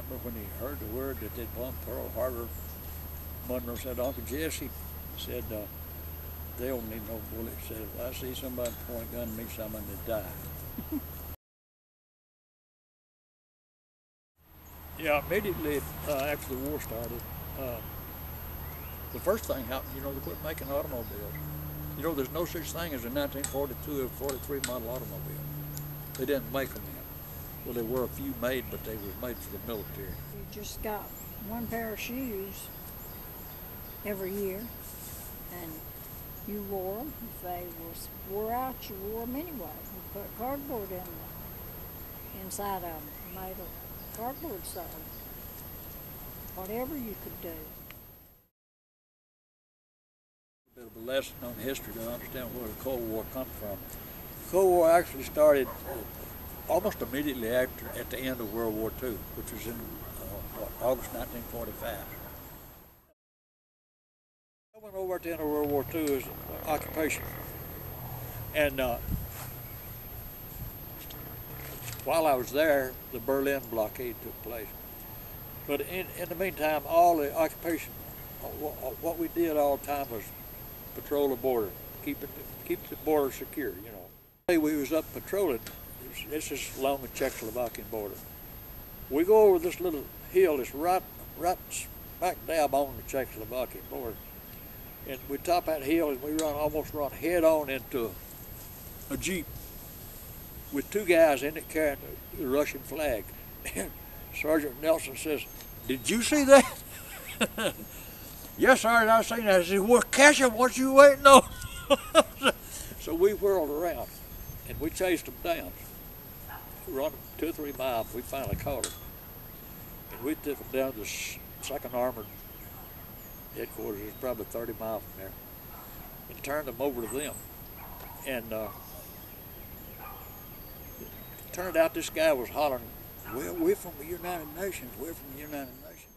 remember when he heard the word that they'd bombed Pearl Harbor, Monroe said, Uncle Jesse said, they don't need no bullets. Said, if I see somebody point a gun at me, somebody to die. Yeah, immediately after the war started, the first thing happened, they quit making automobiles. There's no such thing as a 1942 or 43 model automobile. They didn't make them yet. Well, there were a few made, but they were made for the military. You just got one pair of shoes every year, and you wore them. If they wore out, you wore them anyway. You put cardboard inside of them, made a cardboard sole. Whatever you could do. A bit of a lesson on history to understand where the Cold War comes from. The Cold War actually started almost immediately at the end of World War II, which was in August 1945. I went over at the end of World War II as occupation. And while I was there, the Berlin blockade took place. But in the meantime, all the occupation, what we did all the time was patrol the border, keep the border secure, We was up patrolling. This is along the Czechoslovakian border. We go over this little hill that's right smack dab on the Czechoslovakian border. And we top that hill and we almost run head on into a Jeep with two guys in it carrying the Russian flag. And Sergeant Nelson says, "Did you see that?" "Yes, Sergeant, I seen that." I said, "Well, catch him, what you waiting on?" So we whirled around and we chased them down. We run 2 or 3 miles, we finally caught them. And we took them down to the 2nd Armored headquarters. It was probably 30 miles from there, and turned them over to them. And it turned out this guy was hollering, "Well, we're from the United Nations, we're from the United Nations."